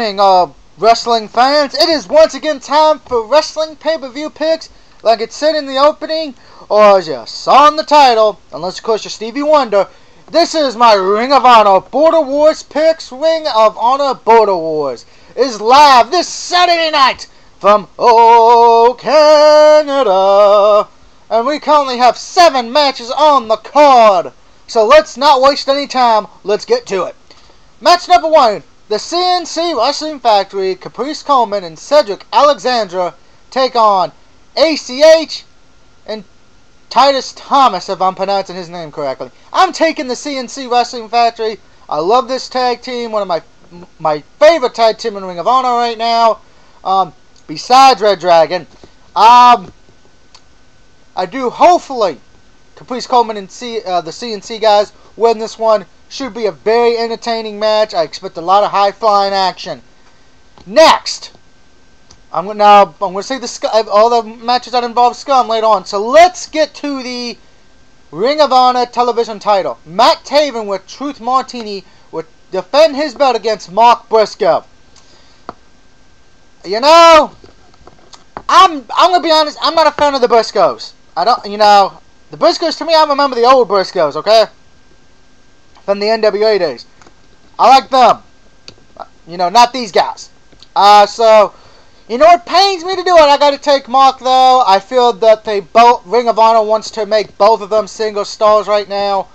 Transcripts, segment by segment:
evening, wrestling fans. It is once again time for wrestling pay-per-view picks, like it said in the opening, or as you saw in the title, unless of course you're Stevie Wonder. This is my Ring of Honor Border Wars picks. Ring of Honor Border Wars is live this Saturday night from Canada. And we currently have 7 matches on the card. So let's not waste any time. Let's get to it. Match number 1. The CNC Wrestling Factory, Caprice Coleman and Cedric Alexandra take on ACH and Titus Thomas, if I'm pronouncing his name correctly. I'm taking the CNC Wrestling Factory. I love this tag team. One of my favorite tag team in Ring of Honor right now. Besides Red Dragon. I do hopefully Caprice Coleman and the CNC guys win this one. Should be a very entertaining match. I expect a lot of high-flying action. Next, I'm going to say all the matches that involve SCUM later on. So let's get to the Ring of Honor television title. Matt Taven with Truth Martini would defend his belt against Mark Briscoe. You know, I'm going to be honest. I'm not a fan of the Briscoes. The Briscoes, to me, I remember the old Briscoes, okay? From the NWA days. I like them. Not these guys. So, it pains me to do it. I gotta take Mark, though. I feel that Ring of Honor wants to make both of them single stars right now.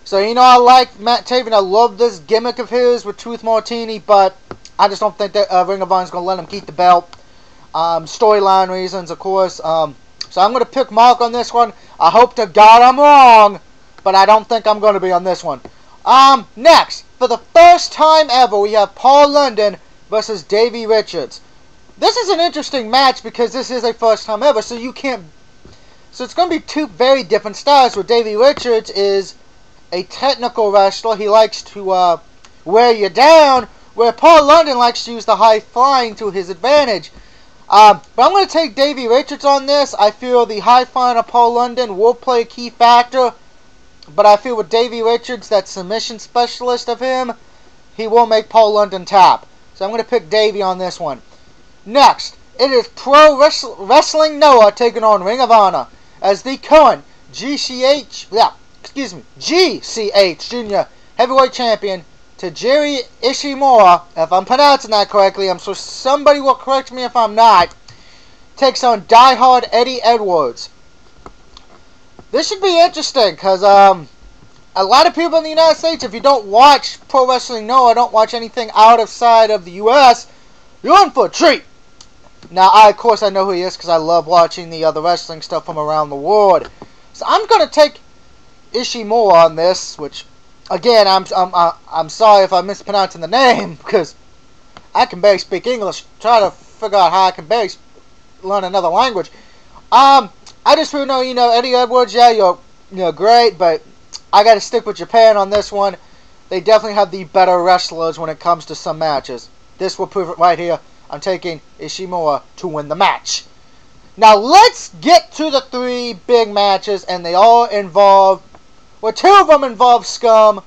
So, I like Matt Taven. I love this gimmick of his with Truth Martini, but I just don't think that Ring of Honor's gonna let him keep the belt. Storyline reasons, of course. So I'm gonna pick Mark on this one. I hope to God I'm wrong, but I don't think I'm gonna be on this one. Next, for the first time ever, we have Paul London versus Davey Richards. This is an interesting match because this is a first time ever, so it's going to be 2 very different styles, where Davey Richards is a technical wrestler. He likes to wear you down, where Paul London likes to use the high flying to his advantage. But I'm going to take Davey Richards on this. I feel the high flying of Paul London will play a key factor. But I feel with Davey Richards, that submission specialist of him, he will make Paul London tap. So I'm going to pick Davey on this one. Next, it is Pro Wrestling Noah taking on Ring of Honor as the current GCH Junior Heavyweight Champion, Taiji Ishimori, if I'm pronouncing that correctly. I'm sure somebody will correct me if I'm not. Takes on diehard Eddie Edwards. This should be interesting because a lot of people in the United States, if you don't watch Pro Wrestling Noah, don't watch anything outside of the U.S., you're in for a treat. Now, of course, I know who he is because I love watching the other wrestling stuff from around the world. So I'm going to take Ishimori on this, which, again, I'm sorry if I'm mispronouncing the name because I can barely speak English. Try to figure out how I can barely learn another language. I just feel Eddie Edwards, yeah, you're great, but I got to stick with Japan on this one. They definitely have the better wrestlers when it comes to some matches. This will prove it right here. I'm taking Ishimori to win the match. Now let's get to the 3 big matches, and they all involve, 2 of them involve SCUM,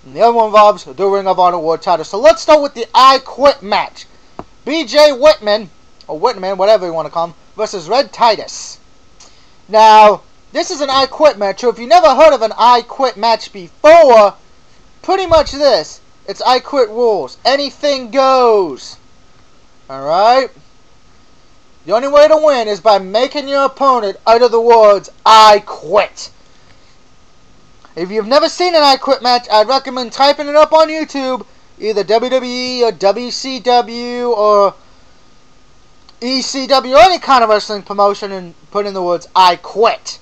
and the other one involves the Ring of Honor World title. So let's start with the I Quit match. BJ Whitman, or Whitman, whatever you want to call him, versus Red Titus. Now, this is an I Quit match, so if you never heard of an I Quit match before, pretty much this. It's I Quit rules. Anything goes. Alright? The only way to win is by making your opponent utter the words, I quit. If you've never seen an I Quit match, I'd recommend typing it up on YouTube, either WWE or WCW or ECW, or any kind of wrestling promotion, and put in the words, I quit.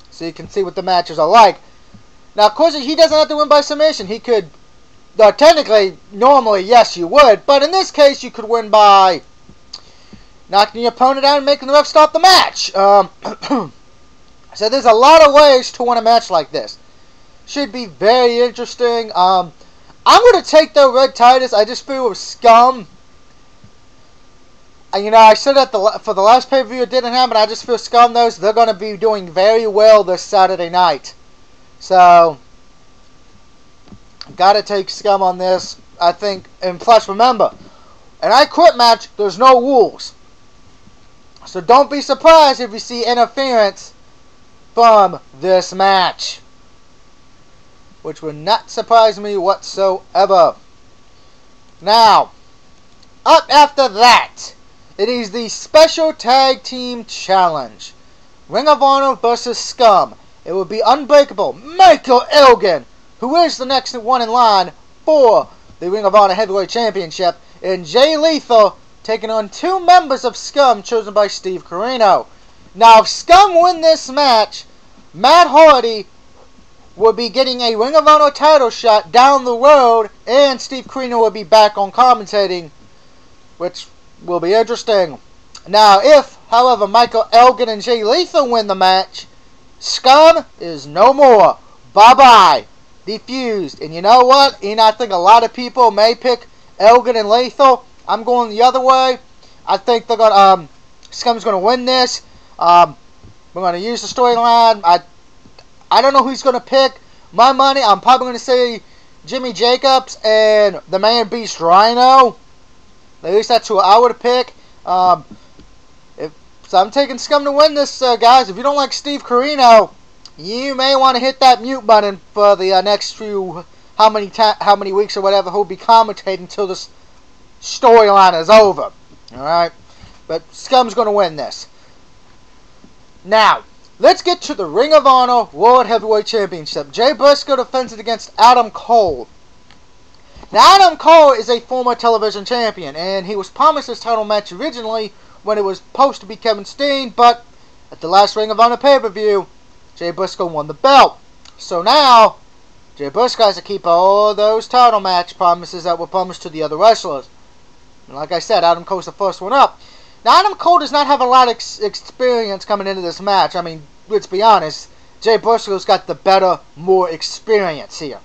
So you can see what the matches are like. Now, of course, he doesn't have to win by submission. He could, technically, normally, yes, you would. But in this case, you could win by knocking your opponent out and making the ref stop the match. So there's a lot of ways to win a match like this. Should be very interesting. I'm going to take the Red Titus. I just feel with SCUM. I said that for the last pay-per-view it didn't happen. I just feel SCUM, they're going to be doing very well this Saturday night. So, got to take SCUM on this. I think, and plus remember, an I Quit match, there's no rules. So don't be surprised if you see interference from this match, which would not surprise me whatsoever. Now, up after that, it is the Special Tag Team Challenge. Ring of Honor versus SCUM. It will be Unbreakable, Michael Elgin, who is the next one in line for the Ring of Honor Heavyweight Championship, and Jay Lethal taking on 2 members of SCUM chosen by Steve Corino. Now, if SCUM win this match, Matt Hardy will be getting a Ring of Honor title shot down the road, and Steve Corino will be back on commentating, which will be interesting. Now, if, however, Michael Elgin and Jay Lethal win the match, SCUM is no more. Bye-bye. Defused. And you know what? And I think a lot of people may pick Elgin and Lethal. I'm going the other way. I think they're gonna SCUM's gonna win this. We're gonna use the storyline. I don't know who he's gonna pick. My money, I'm probably gonna say Jimmy Jacobs and the Man Beast Rhino. At least that's who I would pick. So I'm taking SCUM to win this, guys. If you don't like Steve Corino, you may want to hit that mute button for the next few how many weeks or whatever he'll be commentating till this storyline is over. All right, but SCUM's going to win this. Now, let's get to the Ring of Honor World Heavyweight Championship. Jay Briscoe defends it against Adam Cole. Now, Adam Cole is a former television champion, and he was promised his title match originally when it was supposed to be Kevin Steen, but at the last Ring of Honor pay-per-view, Jay Briscoe won the belt. So now, Jay Briscoe has to keep all those title match promises that were promised to the other wrestlers. And like I said, Adam Cole's the first one up. Now, Adam Cole does not have a lot of experience coming into this match. I mean, let's be honest, Jay Briscoe's got the better, more experience here.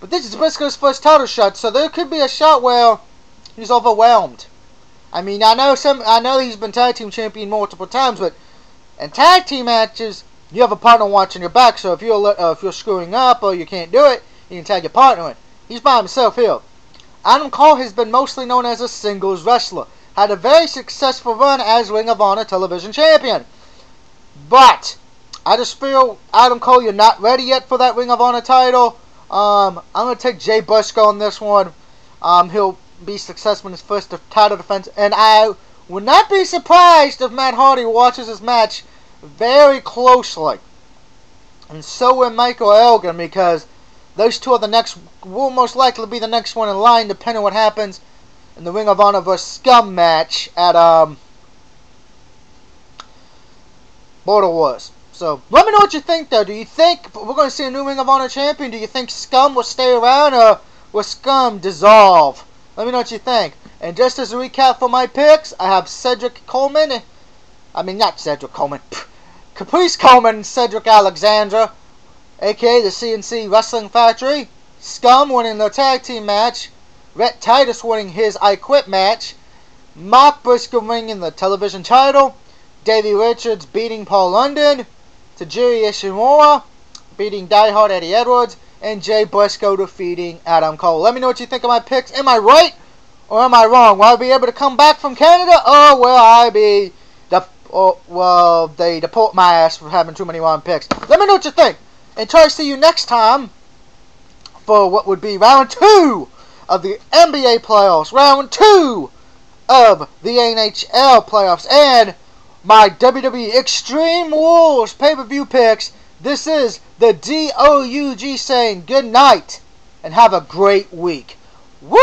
But this is Briscoe's first title shot, so there could be a shot where he's overwhelmed. I mean, I know he's been tag team champion multiple times, but in tag team matches, you have a partner watching your back. So if you're screwing up or you can't do it, you can tag your partner in. He's by himself here. Adam Cole has been mostly known as a singles wrestler. Had a very successful run as Ring of Honor television champion. But I just feel, Adam Cole, you're not ready yet for that Ring of Honor title. I'm going to take Jay Briscoe on this one. He'll be successful in his first title defense. And I would not be surprised if Matt Hardy watches this match very closely. And so will Michael Elgin, because those two are will most likely be the next one in line, depending on what happens in the Ring of Honor vs. SCUM match at Border Wars. So, let me know what you think, though. Do you think we're going to see a new Ring of Honor champion? Do you think SCUM will stay around, or will SCUM dissolve? Let me know what you think. And just as a recap for my picks, I have Cedric Coleman. I mean, not Cedric Coleman. Caprice Coleman and Cedric Alexandra, a.k.a. the CNC Wrestling Factory. SCUM winning their tag team match. Rhett Titus winning his I Quit match. Mark Briscoe winning the television title. Davey Richards beating Paul London. Taiji Ishimori beating Die Hard Eddie Edwards. And Jay Briscoe defeating Adam Cole. Let me know what you think of my picks. Am I right or am I wrong? Will I be able to come back from Canada, or will I be they deport my ass for having too many wrong picks? Let me know what you think. And try to see you next time for what would be round 2 of the NBA playoffs, round 2 of the NHL playoffs, and my WWE Extreme Rules pay-per-view picks. This is the DOUG saying good night and have a great week. Woo!